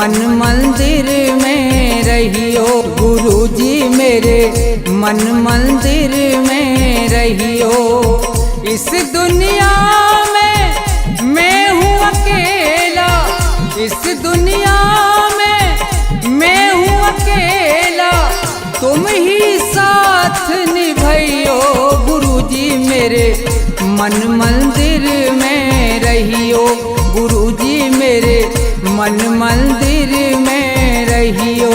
मन मंदिर में रहियो। गुरुजी मेरे मन मंदिर में रहियो। इस दुनिया में मैं हूँ अकेला, इस दुनिया में मैं हूँ अकेला, तुम ही साथ निभाइयो। गुरुजी मेरे मन मंदिर में रहियो। गुरुजी मेरे मन मंदिर में रहियो।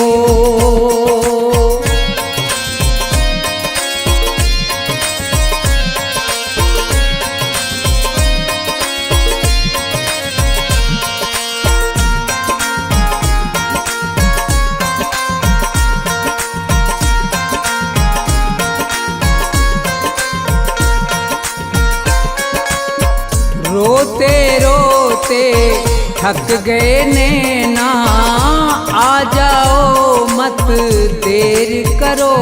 रोते रोते थक गए नैना, आ जाओ मत देर करो।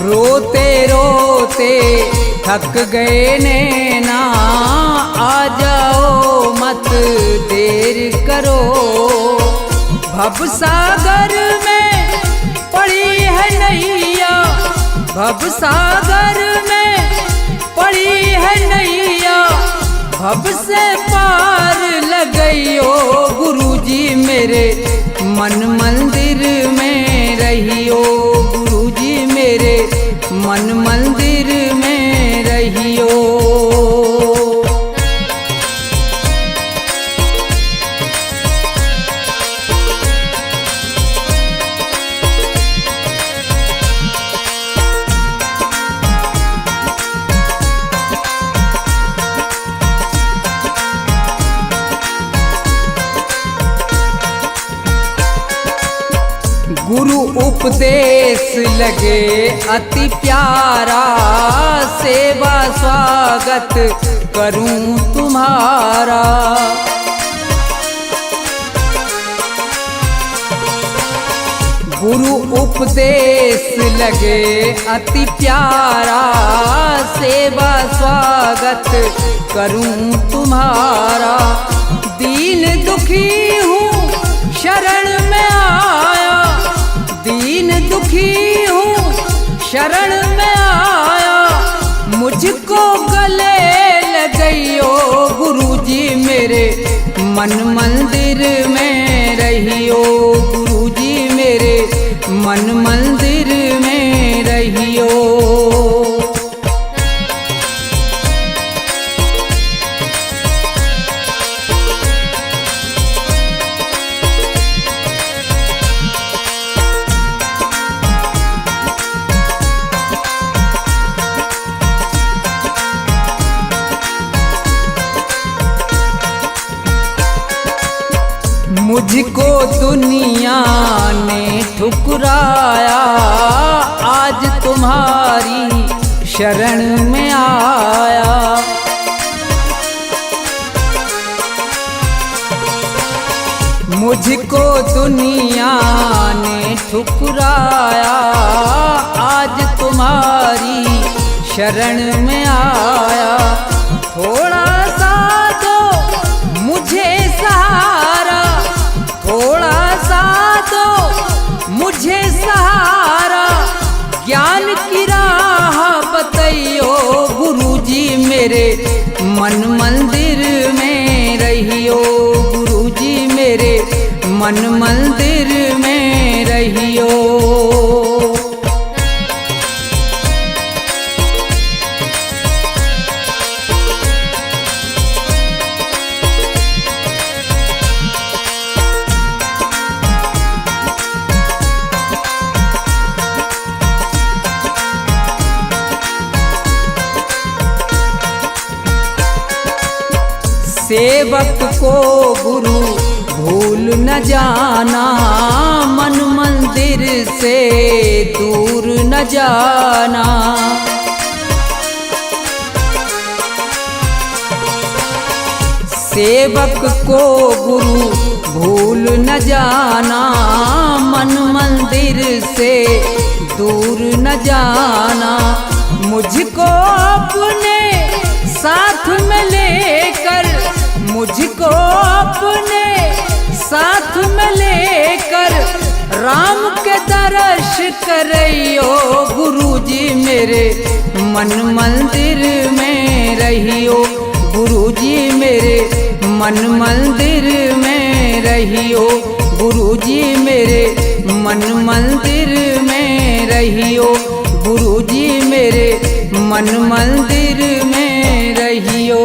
रोते रोते थक गए नैना, आ जाओ मत देर करो। भवसागर में पड़ी है नैया, भवसागर में पड़ी है नैया, भव से पार लगइयो। गुरुजी मेरे मन मंदिर में रहियो। गुरुजी मेरे मन मंदिर में रहियो। गुरु उपदेश लगे अति प्यारा, सेवा स्वागत करूं तुम्हारा। गुरु उपदेश लगे अति प्यारा, सेवा स्वागत करूं तुम्हारा। दीन दुखी हूँ शरण में आया, दीन दुखी हूँ शरण में आया, मुझको गले लगइयो। गुरुजी मेरे मन मंदिर में रहियो। गुरुजी मेरे मन मंदिर में रहियो। मुझको दुनिया ने ठुकराया, आज तुम्हारी शरण में आया। मुझको दुनिया ने ठुकराया, आज तुम्हारी शरण में आया। थोड़ा सा दो मुझे सहारा, थोड़ा सा दो मुझे सहारा, ज्ञान की राह बतइयो। गुरुजी मेरे मन मंदिर में रहियो। गुरुजी मेरे मन मंदिर में रहियो। सेवक को गुरु भूल न जाना, मन मंदिर से दूर न जाना। सेवक को गुरु भूल न जाना, मन मंदिर से दूर न जाना। मुझको अपने साथ में लेकर, मुझको अपने साथ में लेकर राम के दर्श करइयो गुरुजी मेरे मन मंदिर में रहियो, गुरुजी मेरे मन मंदिर में रहियो, गुरुजी मेरे मन मंदिर में रहियो, गुरुजी मेरे मन मंदिर में रहियो।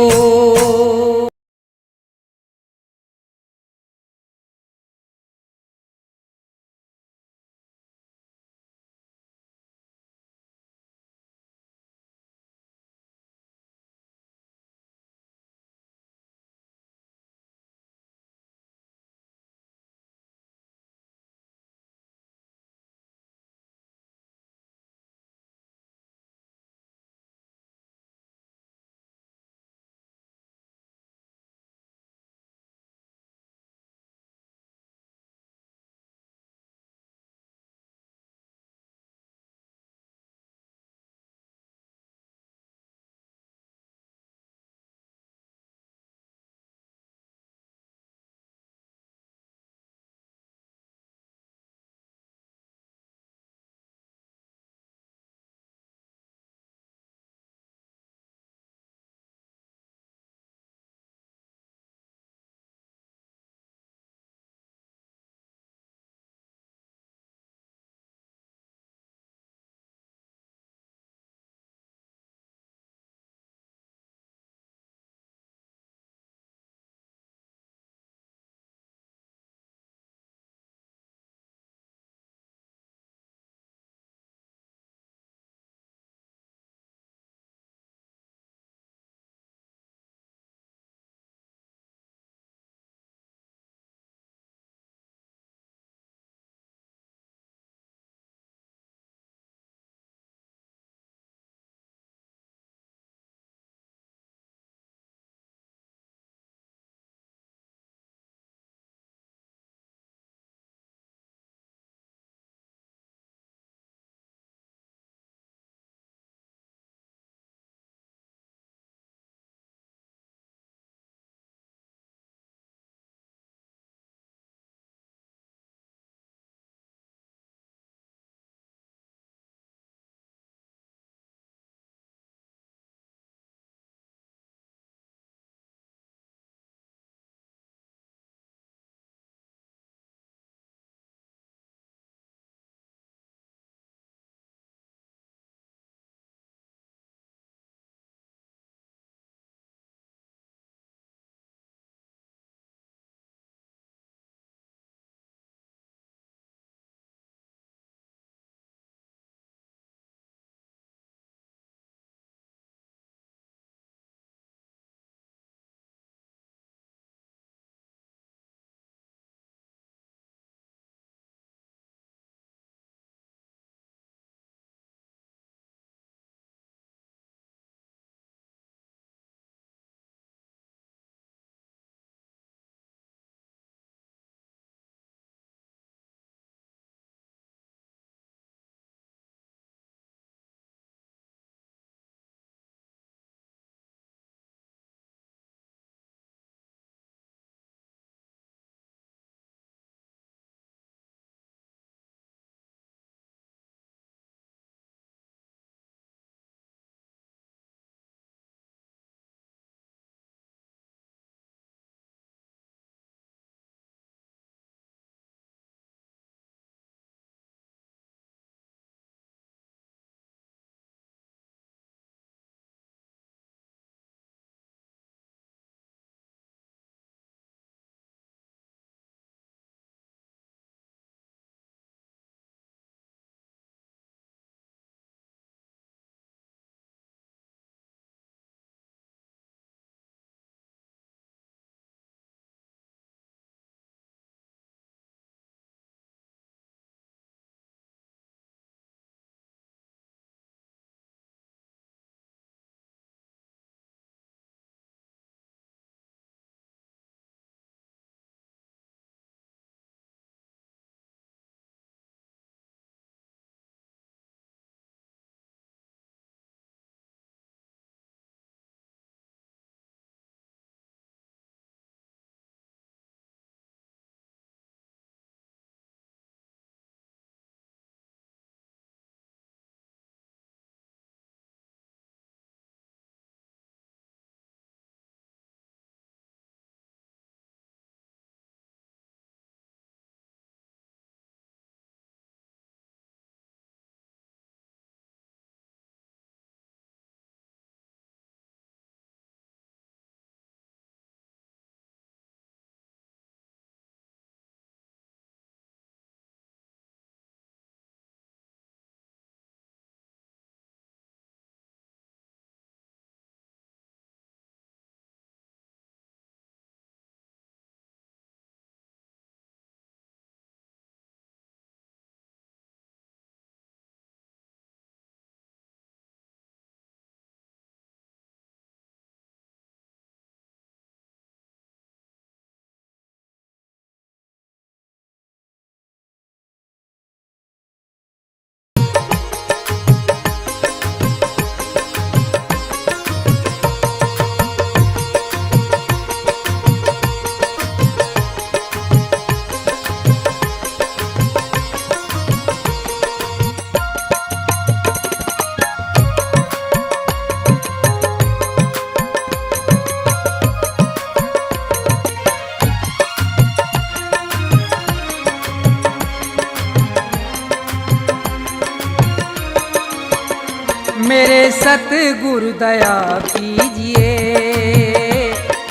सतगुरु दया कीजिए,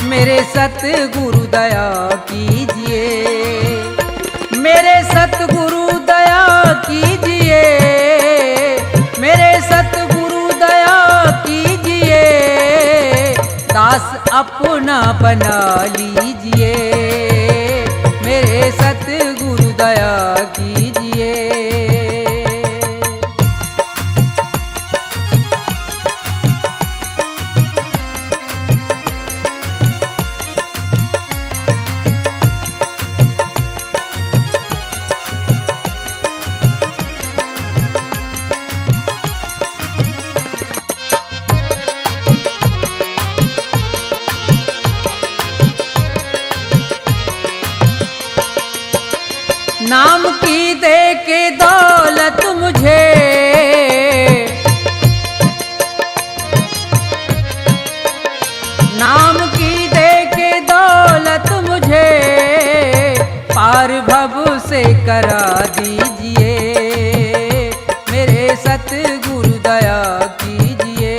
मेरे सतगुरु दया कीजिए, मेरे सतगुरु दया कीजिए, मेरे सतगुरु दया कीजिए, दास अपना बना लीजिए, मेरे सतगुरु दया कीजिए। नाम की दे के दौलत मुझे, नाम की दे के दौलत मुझे, पार भव से करा दीजिए, मेरे सतगुरु दया कीजिए।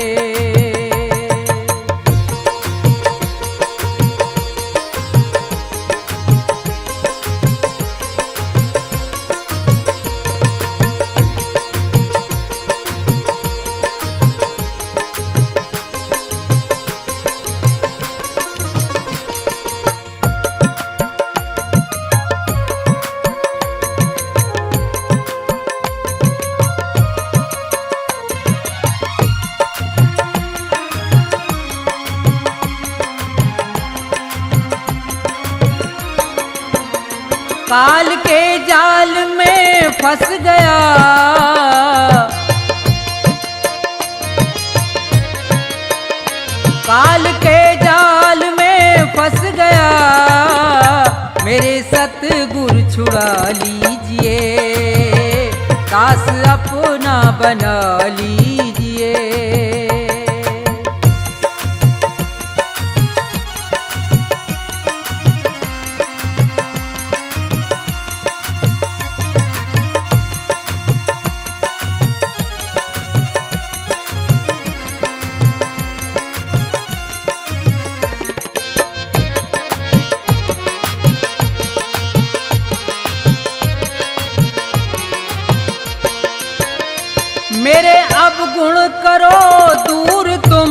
काल के जाल में फंस गया, काल के जाल में फंस गया, मेरे सतगुरु छुड़ा लीजिए, दास अपना बना लीजिए। मेरे अवगुण करो दूर तुम,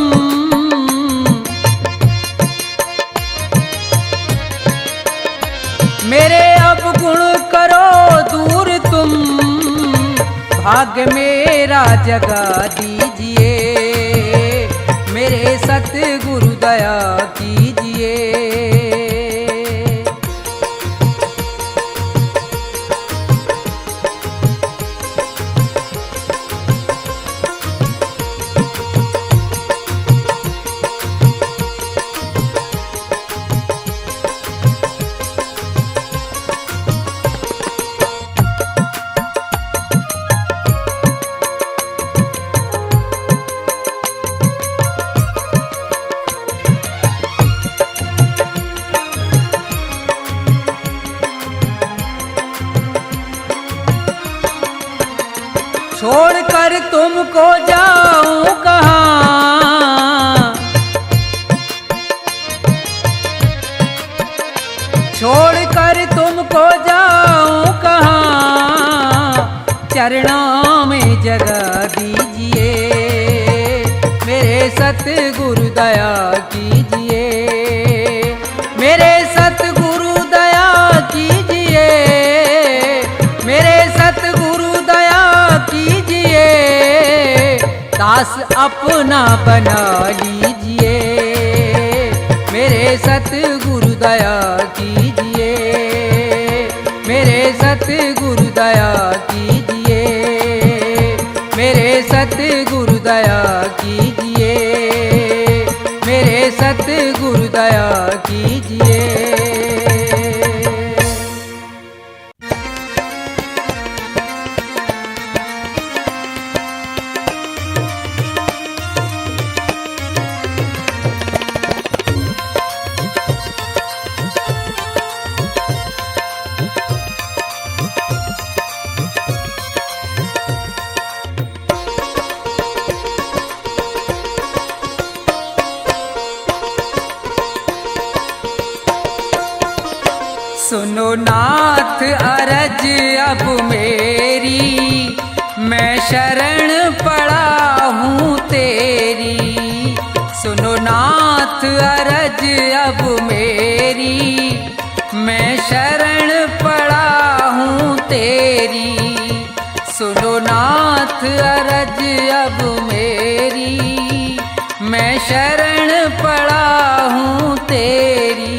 मेरे अवगुण करो दूर तुम, भाग्य मेरा जगा दीजिए, मेरे सतगुरु दया कीजिए। छोड़कर तुमको जाऊं कहाँ, छोड़कर तुमको जाऊं कहाँ, चरणों में जगा दीजिए, मेरे सतगुरु दया कीजिए, मेरे सतगुरु दया कीजिए, मेरे सतगुरु दया कीजिए, दास अपना बना लीजिए, मेरे सतगुरु दया कीजिए, मेरे सतगुरु दया कीजिए, मेरे सतगुरु दया कीजिए, मेरे सतगुरु दया कीजिए। सुनो नाथ अरज अब मेरी, मैं शरण पड़ा हूँ तेरी। सुनो नाथ अरज अब मेरी, मैं शरण पड़ा हूँ तेरी। सुनो नाथ अरज अब मेरी, मैं शरण पड़ा हूँ तेरी।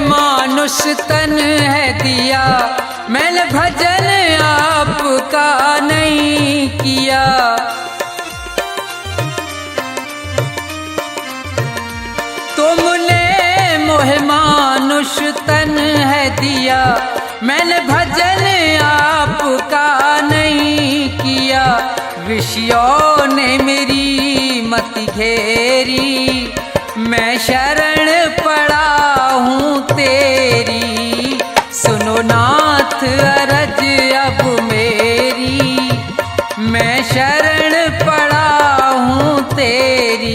मानुष तन है दिया, मैंने भजन आपका नहीं किया। तुमने मोहे मानुष तन है दिया, मैंने भजन आपका नहीं किया। विषयों ने मेरी मति घेरी, मैं शरण पड़ा हूँ तेरी। सुनो नाथ अरज अब मेरी, मैं शरण पड़ा हूँ तेरी।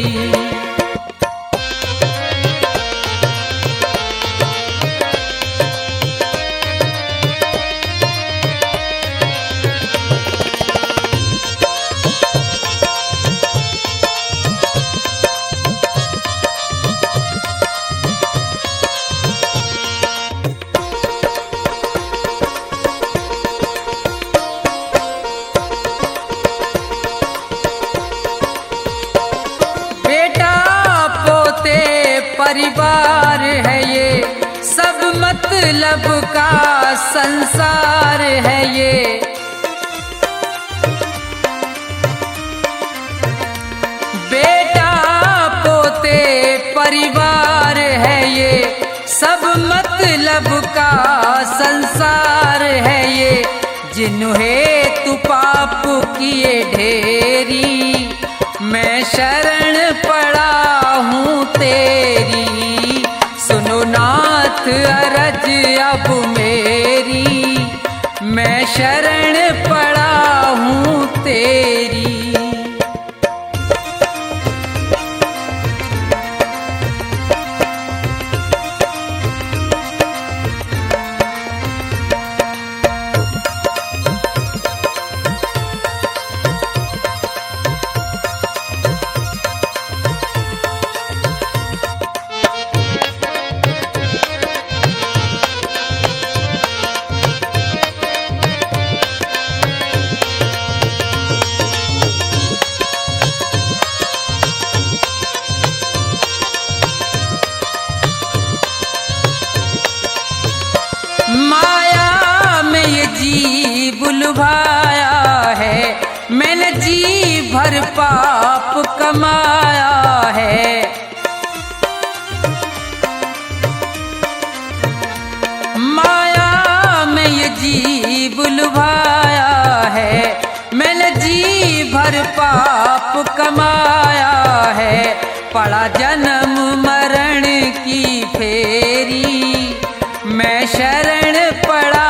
परिवार है ये, सब मतलब का संसार है ये। बेटा पोते परिवार है ये, सब मतलब का संसार है ये। जिन्हें तू पाप किए ढेरी, मैं शरण पड़ा हूँ तेरी। सुनो नाथ अरज अब मेरी, मैं शरण पड़ा हूँ तेरी। बुलवाया है, मैंने जी भर पाप कमाया है। माया में ये जी बुलवाया है, मैंने जी भर पाप कमाया है। पड़ा जन्म मरण की फेरी, मैं शरण पड़ा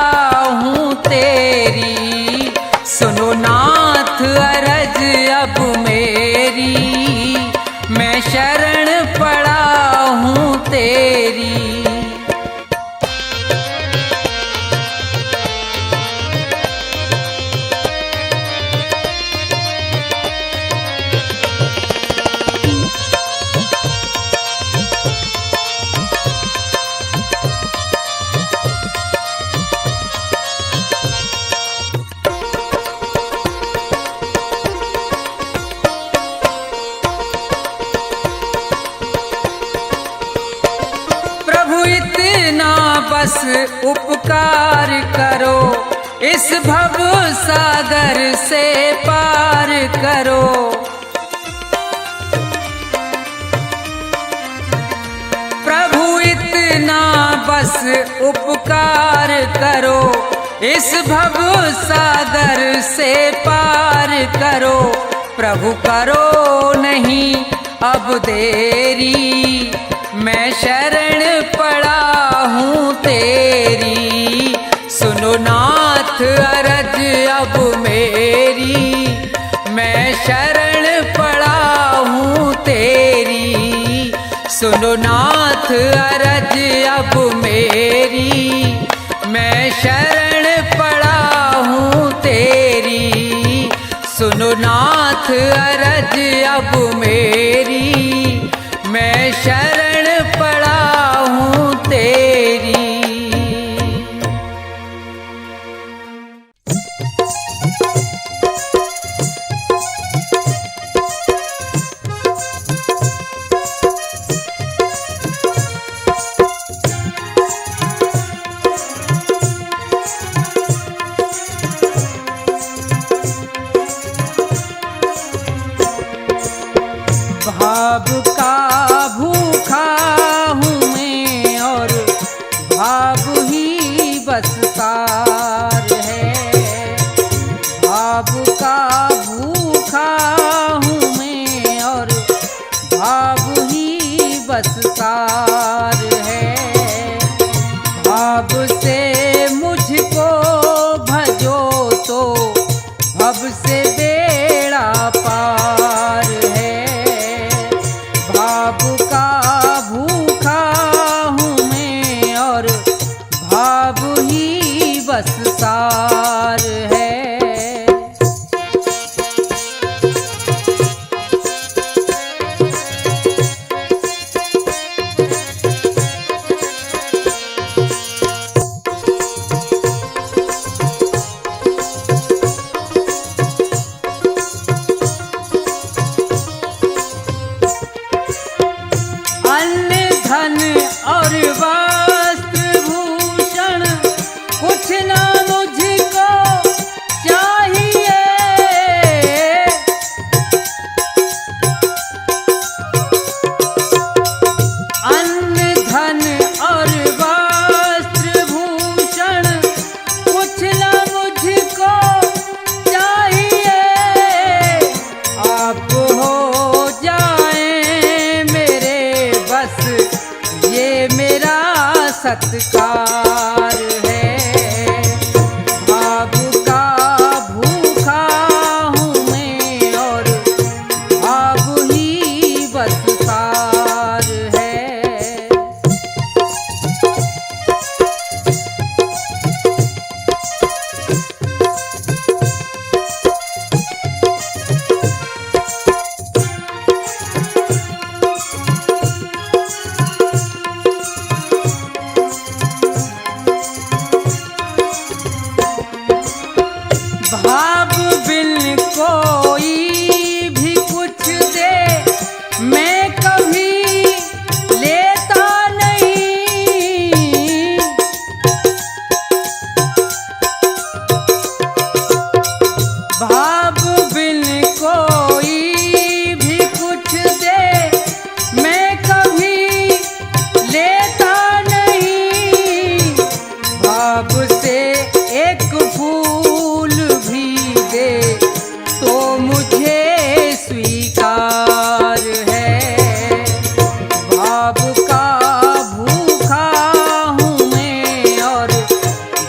हूँ तेरी। सुनो नाथ अरज अब मेरी, मैं शरण पड़ा हूँ तेरी। बस उपकार करो, इस भव सागर से पार करो। प्रभु इतना बस उपकार करो, इस भव सागर से पार करो। प्रभु करो नहीं अब देरी, मैं शरण पड़ा हूँ तेरी। सुनो नाथ अरज अब मेरी, मैं शरण पड़ा हूँ तेरी। सुनो नाथ अरज अब मेरी, मैं शरण पड़ा हूँ तेरी। सुनो नाथ अरज अब मेरी, मैं शरण पड़ा हूँ तेरी। भाव का भूखा हूँ मैं और भाव ही बस सार है। भाव का भूखा हूँ मैं और भाव ही बस सार है। भाव से मुझको भजो तो भव से बेड़ा पार है। भाव का भूखा हूँ मैं और भाव ही बस सार है। और वस्त्र भूषण कुछ ना मुझको चाहिए। अन्न धन और वस्त्र भूषण कुछ ना मुझको चाहिए। आप हो जाए मेरे बस ये मेरा सत्कार है। भाव का भूखा हूँ मैं और भाव ही बस सार है। भाव बिन कोई भी कुछ दे मैं कभी लेता नहीं। भाव बिन कोई भी कुछ दे मैं कभी लेता नहीं। भाव से एक फूल भी दे तो मुझे स्वीकार है। भाव का भूखा हूँ मैं और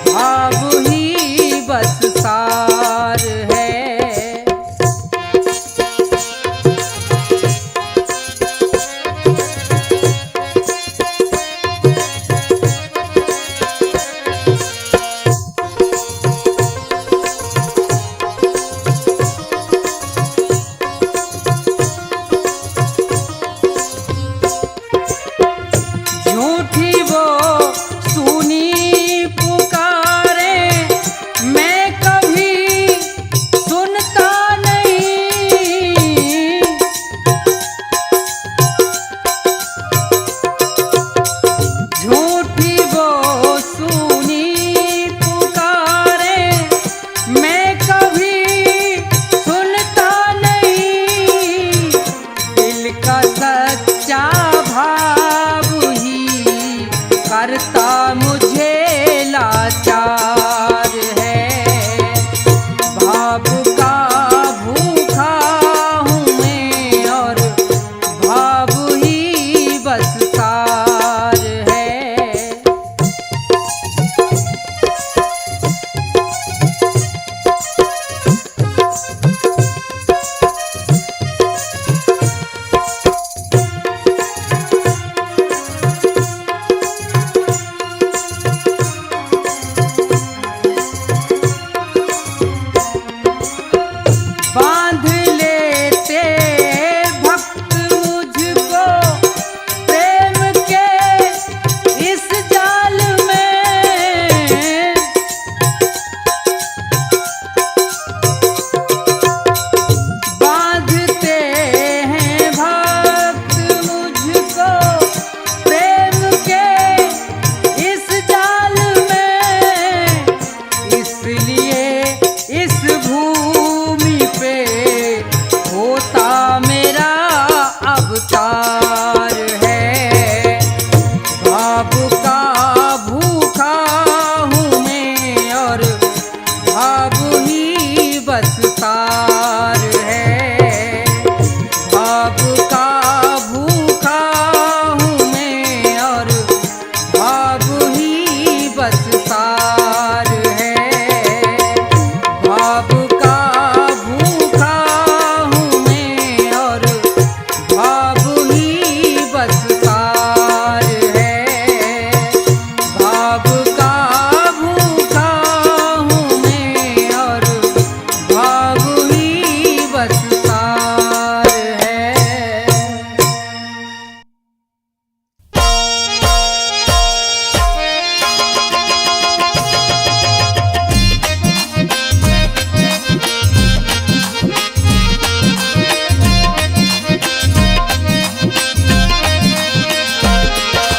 भाव ही बस सार है। भाव का भूखा हूँ मैं और भाव ही बस सार है। भाव का भूखा हूँ मैं और भाव ही बस सार है।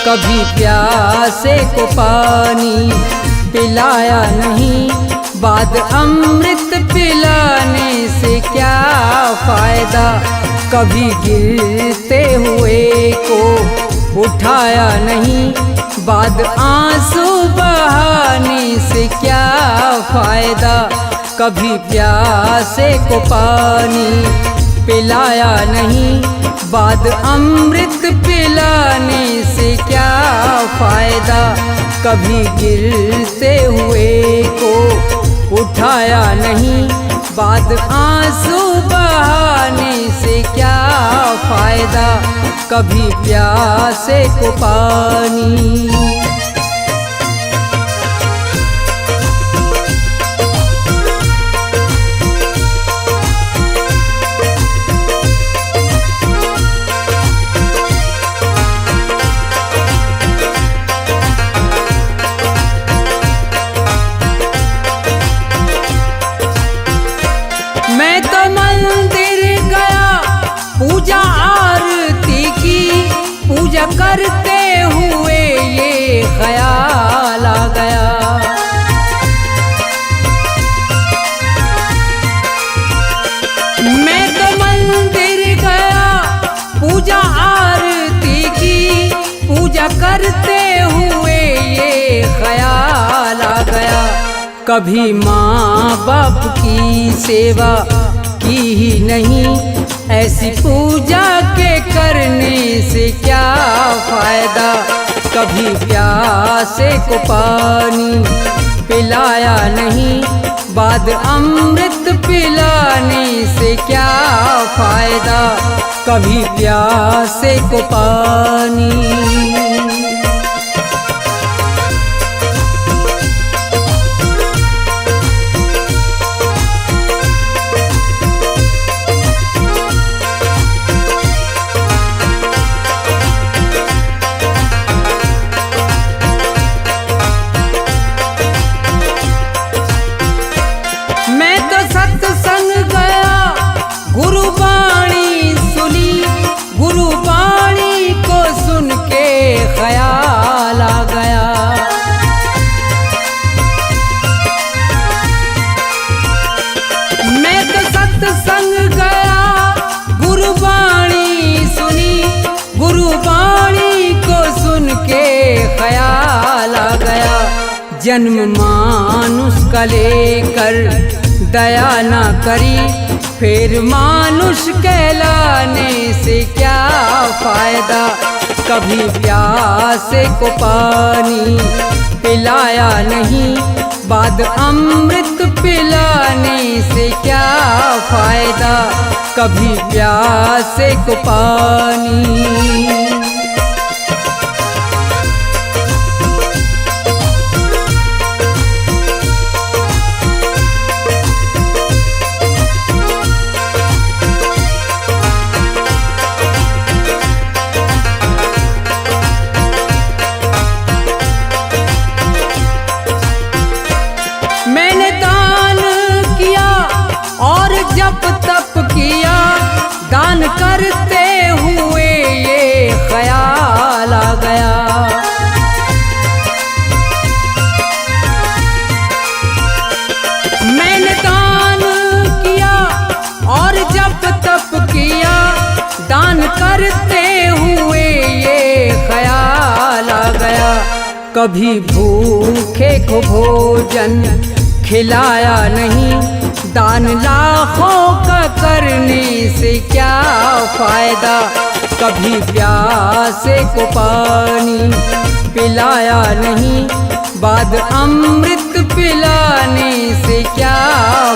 कभी प्यासे को पानी पिलाया नहीं, बाद अमृत पिलाने से क्या फायदा। कभी गिरते हुए को उठाया नहीं, बाद आंसू बहाने से क्या फायदा। कभी प्यासे को पानी पिलाया नहीं, बाद अमृत पिलाने से क्या फायदा। कभी गिरते हुए को उठाया नहीं, बाद आंसू बहाने से क्या फायदा। कभी प्यासे को पानी। मैं तो मंदिर गया, पूजा आरती की, पूजा करते हुए ये ख्याल आ गया। मैं तो मंदिर गया, पूजा आरती की, पूजा करते हुए ये ख्याल आ गया। कभी माँ बाप की सेवा की ही नहीं, ऐसी पूजा के करने से क्या फायदा। कभी प्यासे को पानी पिलाया नहीं, बाद अमृत पिलाने से क्या फायदा। कभी प्यासे को पानी। मैं तो सत्संग गया, गुरुवाणी सुनी, गुरुवाणी को सुन के ख्याल आ गया। मैं तो सत्संग गया, गुरुवाणी सुनी, गुरुवाणी को सुन के ख्याल आ गया। जन्म मानुष का लेकर दया ना करी, फिर मानुष कहलाने से क्या फायदा। कभी प्यासे को पानी पिलाया नहीं, बाद अमृत पिलाने से क्या फायदा। कभी प्यासे को पानी। मैंने दान किया और जप तप किया, दान करते हुए ये ख्याल आ गया। मैंने दान किया और जप तप किया, दान करते हुए ये ख्याल आ गया। कभी भूखे को भोजन खिलाया नहीं, दान लाखों का करने से क्या फायदा। कभी प्यासे को पानी पिलाया नहीं, बाद अमृत पिलाने से क्या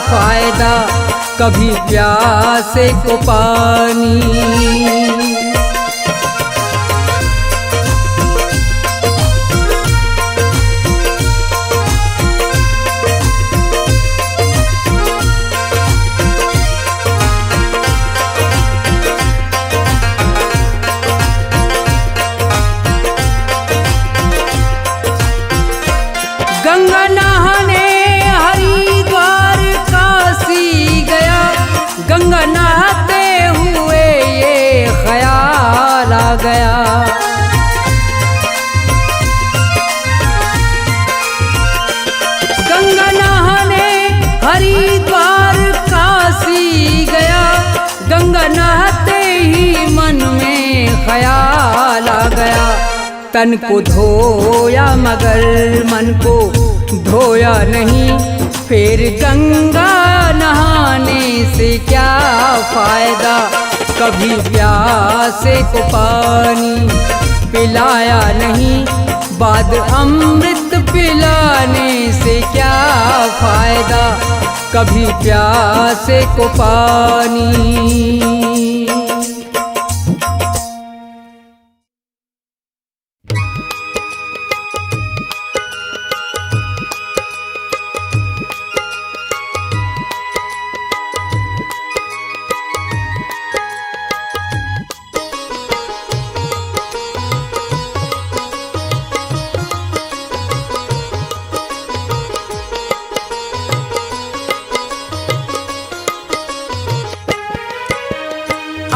फायदा, कभी प्यासे को पानी। गंगा नहाने हरिद्वार काशी गया, गंगा नहाते हुए ये ख्याल आ गया। गंगा नहाने हरिद्वार काशी गया, गंगा नहाते ही मन में ख्याल आ गया। तन को धोया मगर मन को धोया नहीं, फिर गंगा नहाने से क्या फायदा, कभी प्यासे को पानी पिलाया नहीं, बाद अमृत पिलाने से क्या फायदा, कभी प्यासे को पानी।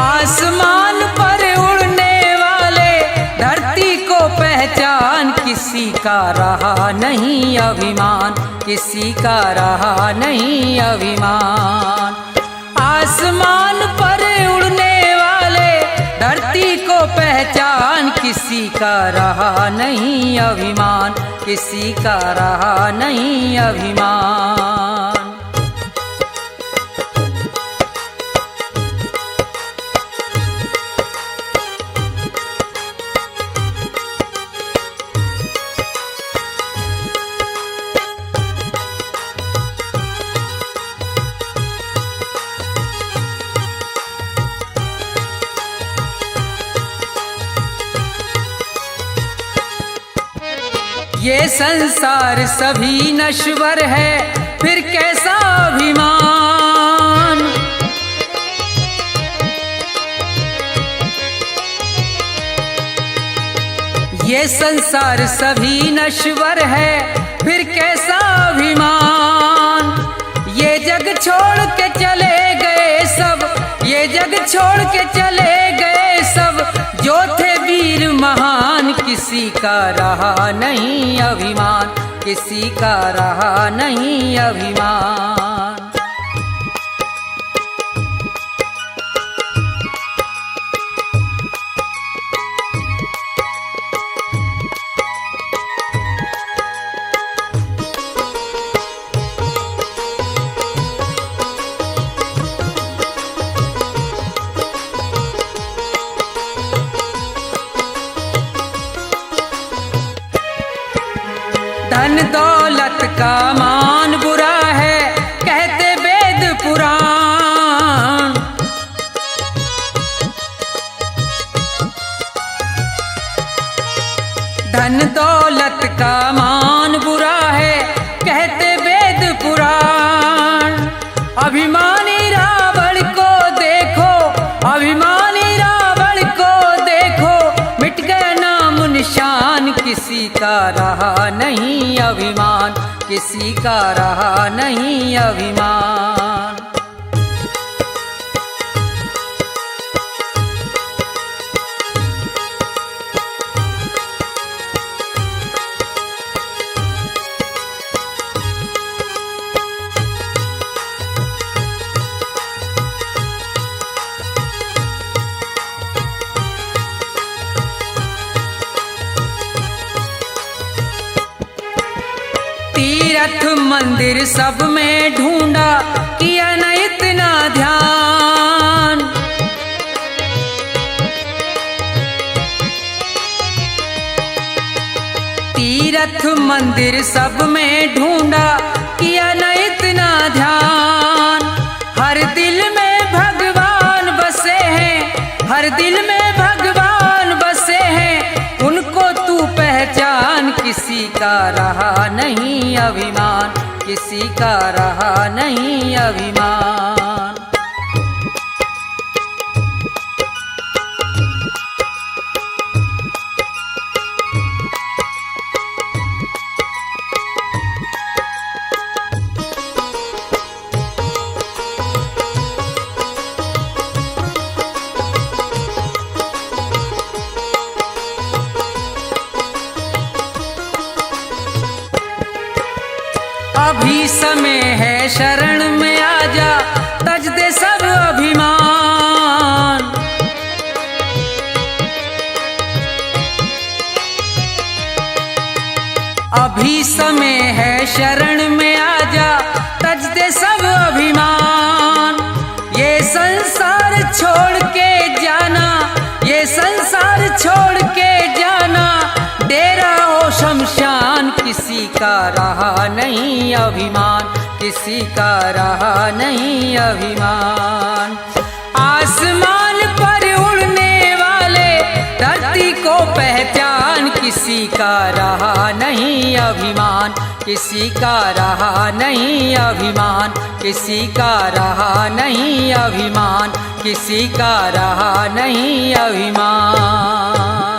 आसमान पर उड़ने वाले धरती को पहचान, किसी का रहा नहीं अभिमान, किसी का रहा नहीं अभिमान। आसमान पर उड़ने वाले धरती को पहचान, किसी का रहा नहीं अभिमान, किसी का रहा नहीं अभिमान। ये संसार सभी नश्वर है, फिर कैसा अभिमान। ये संसार सभी नश्वर है, फिर कैसा अभिमान। ये जग छोड़ के चले गए सब, ये जग छोड़ के चले गए सब, जो थे वीर महान, किसी का रहा नहीं अभिमान, किसी का रहा नहीं अभिमान। धन दौलत का मान बुरा है, कहते वेद पुराण। धन दौलत का मान बुरा है, कहते वेद पुराण। अभिमानी रावण को देखो, अभिमानी रावण को देखो, मिट गया नाम निशान, किसी का रहा नहीं अभिमान, किसी का रहा नहीं अभिमान। तीर्थ मंदिर सब में ढूंढा, किया न इतना ध्यान। तीर्थ मंदिर सब में ढूंढा, किया न इतना ध्यान। हर दिल में भगवान बसे हैं, हर दिल में भगवान बसे हैं, उनको तू पहचान। किसी का रहा नहीं अभिमान, किसी का रहा नहीं अभिमान। अभी समय है शरण में आजा, तज दे सब अभिमान। अभी समय है शरण में आजा, तज दे सब अभिमान। ये संसार छोड़ के जाना, ये संसार छोड़ के जाना, डेरा हो शमशान। किसी का रहा नहीं अभिमान, किसी का रहा नहीं अभिमान। आसमान पर उड़ने वाले धरती को पहचान। किसी का रहा नहीं अभिमान, किसी का रहा नहीं अभिमान, किसी का रहा नहीं अभिमान, किसी का रहा नहीं अभिमान।